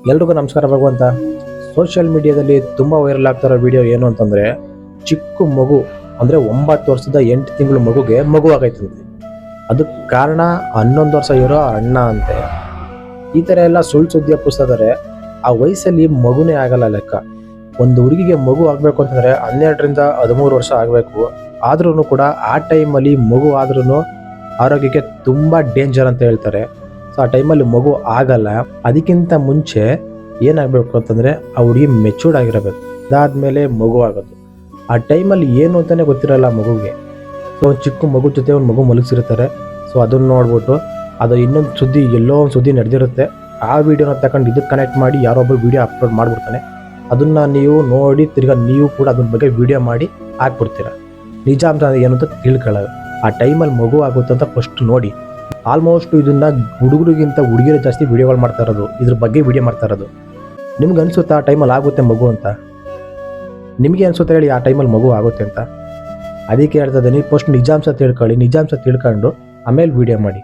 ಎಲ್ರಿಗೂ ನಮಸ್ಕಾರ ಭಗವಂತ. ಸೋಷಿಯಲ್ ಮೀಡಿಯಾದಲ್ಲಿ ತುಂಬ ವೈರಲ್ ಆಗ್ತಿರೋ ವಿಡಿಯೋ ಏನು ಅಂತಂದರೆ, ಚಿಕ್ಕ ಮಗು ಅಂದರೆ 9 ವರ್ಷದ 8 ತಿಂಗಳು ಮಗುಗೆ ಮಗು ಆಗೈತಂತೆ. ಅದಕ್ಕೆ ಕಾರಣ 11 ವರ್ಷ ಇರೋ ಅಣ್ಣ ಅಂತೆ. ಈ ಥರ ಎಲ್ಲ ಸುಳ್ಳು ಸುದ್ದಿ ಹಬ್ಬಿಸ್ತಿದ್ದಾರೆ. ಆ ವಯಸ್ಸಲ್ಲಿ ಮಗುನೇ ಆಗಲ್ಲ ಲೆಕ್ಕ. ಒಂದು ಹುಡುಗಿಗೆ ಮಗು ಆಗಬೇಕು ಅಂತಂದರೆ 12ರಿಂದ 13 ವರ್ಷ ಆಗಬೇಕು. ಆದ್ರೂ ಕೂಡ ಆ ಟೈಮಲ್ಲಿ ಮಗು ಆದ್ರೂ ಆರೋಗ್ಯಕ್ಕೆ ತುಂಬ ಡೇಂಜರ್ ಅಂತ ಹೇಳ್ತಾರೆ. ಸೊ ಆ ಟೈಮಲ್ಲಿ ಮಗು ಆಗಲ್ಲ. ಅದಕ್ಕಿಂತ ಮುಂಚೆ ಏನಾಗಬೇಕು ಅಂತಂದರೆ ಆ ಹುಡುಗಿ ಮೆಚೂರ್ಡ್ ಆಗಿರಬೇಕು. ಅದಾದಮೇಲೆ ಮಗು ಆಗೋದು. ಆ ಟೈಮಲ್ಲಿ ಏನು ಅಂತಲೇ ಗೊತ್ತಿರಲ್ಲ ಮಗುಗೆ. ಸೊ ಒಂದು ಚಿಕ್ಕ ಮಗು ಜೊತೆ ಒಂದು ಮಗು ಮಲಗಿಸಿರ್ತಾರೆ. ಸೊ ಅದನ್ನು ನೋಡ್ಬಿಟ್ಟು ಅದು ಇನ್ನೊಂದು ಸುದ್ದಿ, ಎಲ್ಲೋ ಒಂದು ಸುದ್ದಿ ನಡೆದಿರುತ್ತೆ. ಆ ವಿಡಿಯೋನ ತಗೊಂಡು ಇದಕ್ಕೆ ಕನೆಕ್ಟ್ ಮಾಡಿ ಯಾರೊಬ್ಬರು ವಿಡಿಯೋ ಅಪ್ಲೋಡ್ ಮಾಡಿಬಿಡ್ತಾನೆ. ಅದನ್ನು ನೀವು ನೋಡಿ ತಿರ್ಗಾ ನೀವು ಕೂಡ ಅದ್ರ ಬಗ್ಗೆ ವಿಡಿಯೋ ಮಾಡಿ ಹಾಕ್ಬಿಡ್ತೀರ. ನಿಜ ಅಂತ ಏನು ಅಂತ ತಿಳ್ಕೊಳ್ಳೋದು. ಆ ಟೈಮಲ್ಲಿ ಮಗು ಆಗುತ್ತೆ ಅಂತ ಫಸ್ಟ್ ನೋಡಿ. ಆಲ್ಮೋಸ್ಟ್ ಇದನ್ನು ಹುಡುಗರಿಗಿಂತ ಹುಡುಗಿಯರು ಜಾಸ್ತಿ ವಿಡಿಯೋಗಳು ಮಾಡ್ತಾ ಇರೋದು, ಇದ್ರ ಬಗ್ಗೆ ವಿಡಿಯೋ ಮಾಡ್ತಾ ಇರೋದು. ನಿಮ್ಗೆ ಅನಿಸುತ್ತಾ ಆ ಟೈಮಲ್ಲಿ ಆಗುತ್ತೆ ಮಗು ಅಂತ? ನಿಮಗೆ ಅನಿಸುತ್ತೆ ಹೇಳಿ ಆ ಟೈಮಲ್ಲಿ ಮಗು ಆಗುತ್ತೆ ಅಂತ? ಅದಕ್ಕೆ ಹೇಳ್ತಾ ಇದ್ದೀನಿ, ಫಸ್ಟ್ ನಿಜಾಂಶ ತಿಳ್ಕೊಳ್ಳಿ. ನಿಜಾಂಶ ತಿಳ್ಕೊಂಡು ಆಮೇಲೆ ವಿಡಿಯೋ ಮಾಡಿ.